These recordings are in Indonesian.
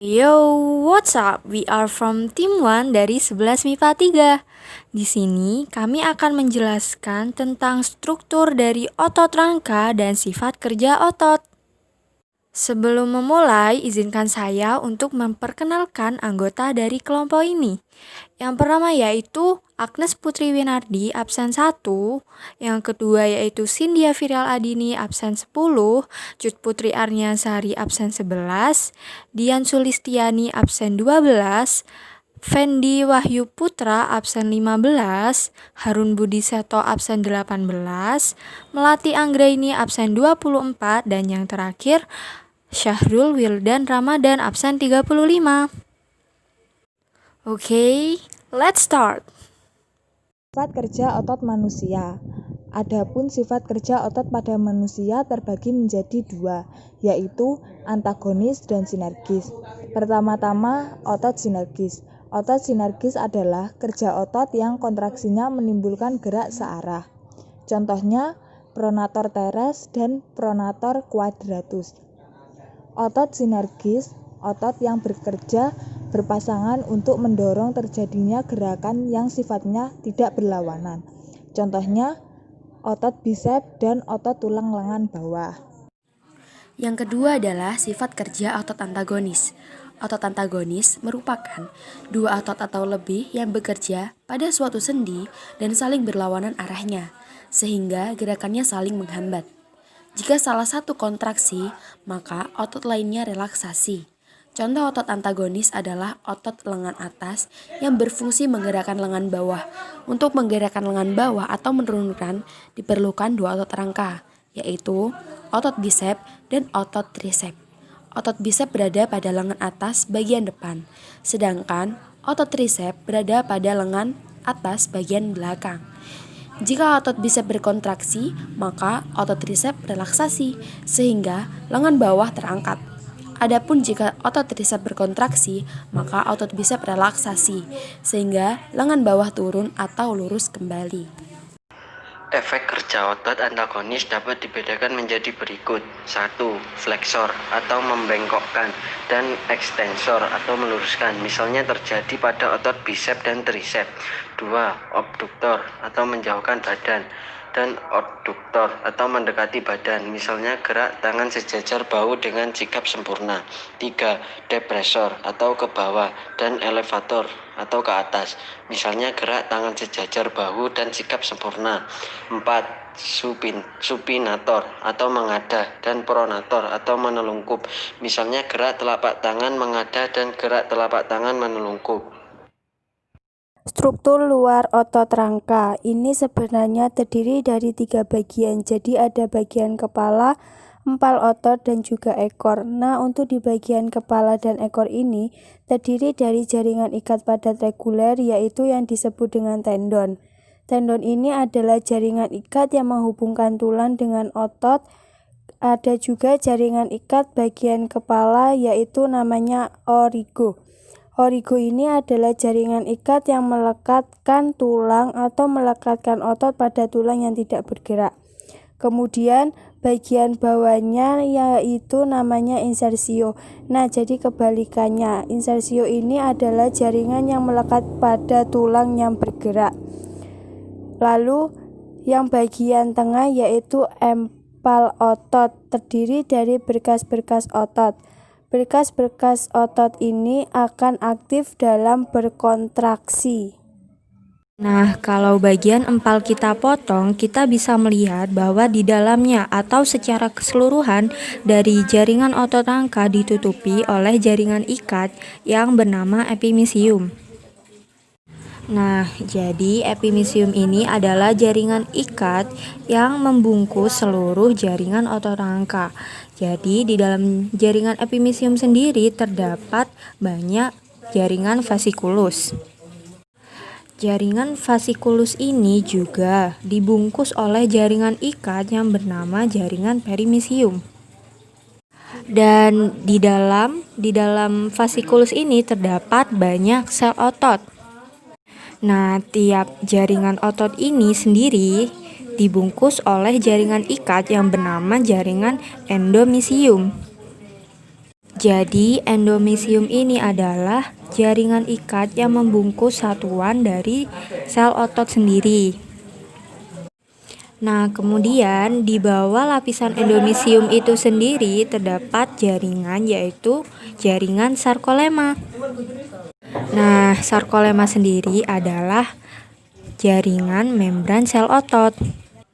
Yo, what's up? We are from Team 1 dari 11 MIPA 3. Di sini kami akan menjelaskan tentang struktur dari otot rangka dan sifat kerja otot. Sebelum memulai, izinkan saya untuk memperkenalkan anggota dari kelompok ini. Yang pertama yaitu Agnes Putri Winardi, absen 1. Yang kedua yaitu Cynthia Viral Adini, absen 10. Cut Putri Arniasari, absen 11. Dian Sulistiani, absen 12. Fendi Wahyu Putra, absen 15. Harun Budi Seto, absen 18. Melati Anggraini, absen 24. Dan yang terakhir, Syahrul Wildan Ramadan, absen 35. Oke, let's start. Sifat kerja otot manusia. Adapun sifat kerja otot pada manusia terbagi menjadi dua, yaitu antagonis dan sinergis. Pertama-tama, otot sinergis. Otot sinergis adalah kerja otot yang kontraksinya menimbulkan gerak searah. Contohnya, pronator teres dan pronator quadratus. Otot sinergis, otot yang bekerja berpasangan untuk mendorong terjadinya gerakan yang sifatnya tidak berlawanan. Contohnya, otot bisep dan otot tulang lengan bawah. Yang kedua adalah sifat kerja otot antagonis. Otot antagonis merupakan dua otot atau lebih yang bekerja pada suatu sendi dan saling berlawanan arahnya, sehingga gerakannya saling menghambat. Jika salah satu kontraksi, maka otot lainnya relaksasi. Contoh otot antagonis adalah otot lengan atas yang berfungsi menggerakkan lengan bawah. Untuk menggerakkan lengan bawah atau menurunkan diperlukan dua otot rangka, yaitu otot bisep dan otot trisep. Otot bisep berada pada lengan atas bagian depan, sedangkan otot trisep berada pada lengan atas bagian belakang. Jika otot bisep berkontraksi, maka otot trisep relaksasi, sehingga lengan bawah terangkat. Adapun jika otot trisep berkontraksi, maka otot bisep relaksasi, sehingga lengan bawah turun atau lurus kembali. Efek kerja otot antagonis dapat dibedakan menjadi berikut. 1. Fleksor atau membengkokkan dan ekstensor atau meluruskan. Misalnya terjadi pada otot bisep dan trisep. 2. Obduktor atau menjauhkan badan dan adduktor atau mendekati badan. Misalnya gerak tangan sejajar bahu dengan sikap sempurna. 3. Depresor atau ke bawah dan elevator atau ke atas. Misalnya gerak tangan sejajar bahu dan sikap sempurna. 4. Supinator atau mengadah dan pronator atau menelungkup. Misalnya gerak telapak tangan mengadah dan gerak telapak tangan menelungkup. Struktur luar otot rangka ini sebenarnya terdiri dari 3 bagian. Jadi ada bagian kepala, empal otot, dan juga ekor. Nah, untuk di bagian kepala dan ekor ini terdiri dari jaringan ikat padat reguler, yaitu yang disebut dengan tendon. Tendon ini adalah jaringan ikat yang menghubungkan tulang dengan otot. Ada juga jaringan ikat bagian kepala, yaitu namanya origo. Origo ini adalah jaringan ikat yang melekatkan tulang atau melekatkan otot pada tulang yang tidak bergerak. Kemudian bagian bawahnya yaitu namanya insersio. Nah, jadi kebalikannya. Insersio ini adalah jaringan yang melekat pada tulang yang bergerak. Lalu yang bagian tengah yaitu empal otot, terdiri dari berkas-berkas otot. Berkas-berkas otot ini akan aktif dalam berkontraksi. Nah, kalau bagian empal kita potong, kita bisa melihat bahwa di dalamnya atau secara keseluruhan dari jaringan otot rangka ditutupi oleh jaringan ikat yang bernama epimisium. Nah, jadi epimisium ini adalah jaringan ikat yang membungkus seluruh jaringan otot rangka. Jadi di dalam jaringan epimisium sendiri terdapat banyak jaringan vasikulus. Jaringan vasikulus ini juga dibungkus oleh jaringan ikat yang bernama jaringan perimisium. Dan di dalam vasikulus ini terdapat banyak sel otot. Nah, tiap jaringan otot ini sendiri dibungkus oleh jaringan ikat yang bernama jaringan endomisium. Jadi, endomysium ini adalah jaringan ikat yang membungkus satuan dari sel otot sendiri. Nah, kemudian di bawah lapisan endomysium itu sendiri terdapat jaringan, yaitu jaringan sarkolema. Nah, sarkolema sendiri adalah jaringan membran sel otot.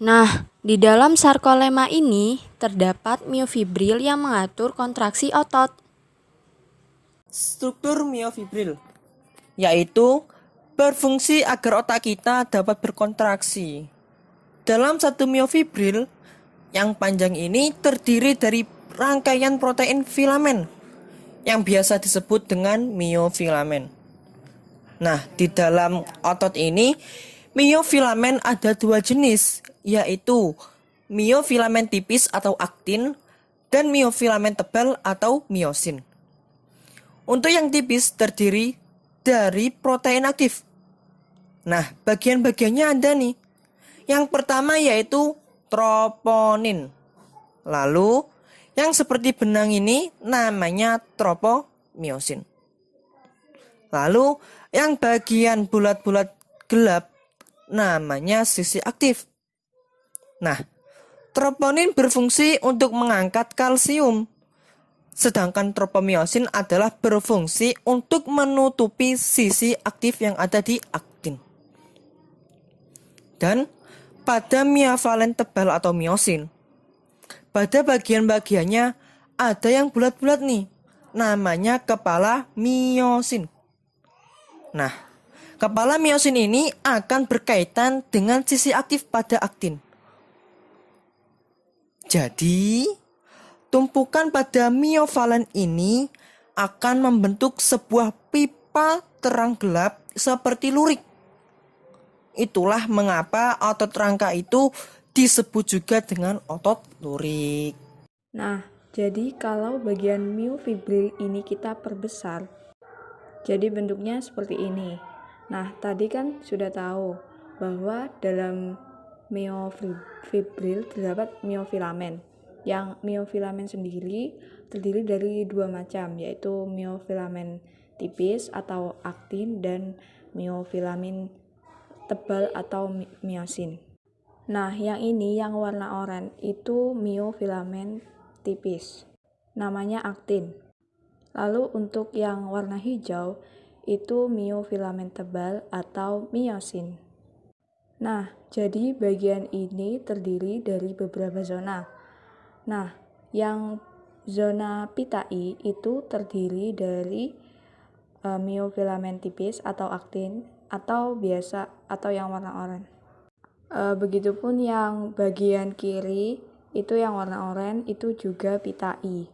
Nah, di dalam sarkolema ini terdapat miofibril yang mengatur kontraksi otot. Struktur miofibril yaitu berfungsi agar otak kita dapat berkontraksi. Dalam satu miofibril yang panjang ini terdiri dari rangkaian protein filamen yang biasa disebut dengan miofilamen. Nah, di dalam otot ini miofilamen ada dua jenis, yaitu miofilamen tipis atau aktin dan miofilamen tebal atau miosin. Untuk yang tipis terdiri dari protein aktif. Nah, bagian-bagiannya ada nih. Yang pertama yaitu troponin. Lalu, yang seperti benang ini namanya tropomiosin. Lalu, yang bagian bulat-bulat gelap namanya sisi aktif. Nah, troponin berfungsi untuk mengangkat kalsium. Sedangkan tropomiosin adalah berfungsi untuk menutupi sisi aktif yang ada di aktin. Dan pada miofalen tebal atau miosin, pada bagian-bagiannya ada yang bulat-bulat nih, namanya kepala miosin. Nah, kepala miosin ini akan berkaitan dengan sisi aktif pada aktin. Jadi, tumpukan pada miofalen ini akan membentuk sebuah pipa terang gelap seperti lurik. Itulah mengapa otot rangka itu disebut juga dengan otot lurik. Nah, jadi kalau bagian miofibril ini kita perbesar, jadi bentuknya seperti ini. Nah, tadi kan sudah tahu bahwa dalam miofibril terdapat miofilamen. Yang miofilamen sendiri terdiri dari dua macam, yaitu miofilamen tipis atau aktin dan miofilamen tebal atau miosin. Nah, yang ini yang warna oranye itu miofilamen tipis, namanya aktin. Lalu untuk yang warna hijau itu miofilamen tebal atau miosin. Nah, jadi bagian ini terdiri dari beberapa zona. Nah, yang zona pita I itu terdiri dari miofilamen tipis atau aktin atau biasa atau yang warna oranye. Begitupun yang bagian kiri itu yang warna oranye itu juga pita I.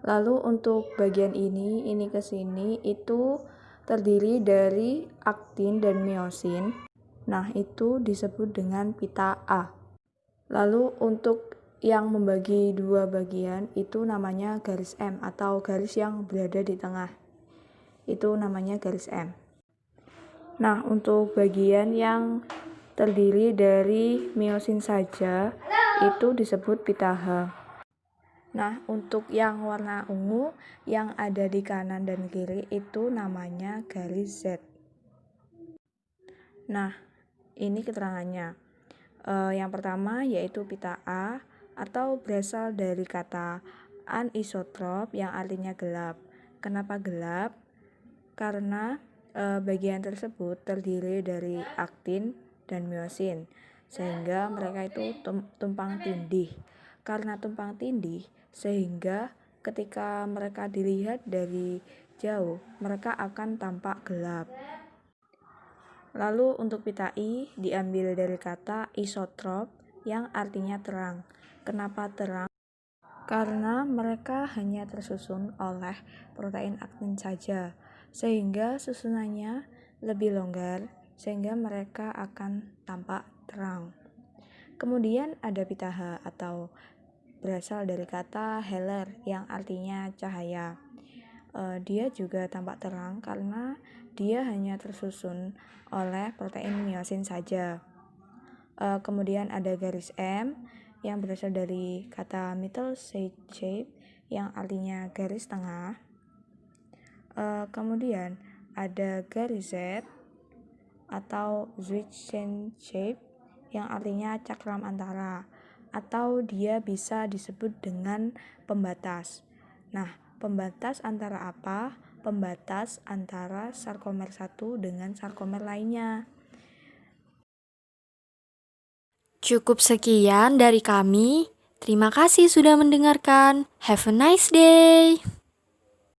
Lalu untuk bagian ini ke sini itu terdiri dari aktin dan miosin. Nah, itu disebut dengan pita A. Lalu untuk yang membagi dua bagian itu namanya garis M atau garis yang berada di tengah. Itu namanya garis M. Nah, untuk bagian yang terdiri dari miosin saja itu disebut pita H. Nah, untuk yang warna ungu yang ada di kanan dan kiri itu namanya garis Z. Nah, ini keterangannya. Yang pertama yaitu pita A atau berasal dari kata anisotrop yang artinya gelap. Kenapa gelap? Karena bagian tersebut terdiri dari aktin dan miosin, sehingga mereka itu tumpang tindih. Karena tumpang tindih, sehingga ketika mereka dilihat dari jauh, mereka akan tampak gelap. Lalu untuk pita I diambil dari kata isotrop yang artinya terang. Kenapa terang? Karena mereka hanya tersusun oleh protein aktin saja, sehingga susunannya lebih longgar, sehingga mereka akan tampak terang. Kemudian ada pita H atau berasal dari kata heller yang artinya cahaya. Dia juga tampak terang karena dia hanya tersusun oleh protein miosin saja. Kemudian ada garis M yang berasal dari kata middle shape yang artinya garis tengah. Kemudian ada garis Z atau Zwischenscheibe shape yang artinya cakram antara, atau dia bisa disebut dengan pembatas. Nah, pembatas antara apa? Pembatas antara sarkomer satu dengan sarkomer lainnya. Cukup sekian dari kami. Terima kasih sudah mendengarkan. Have a nice day.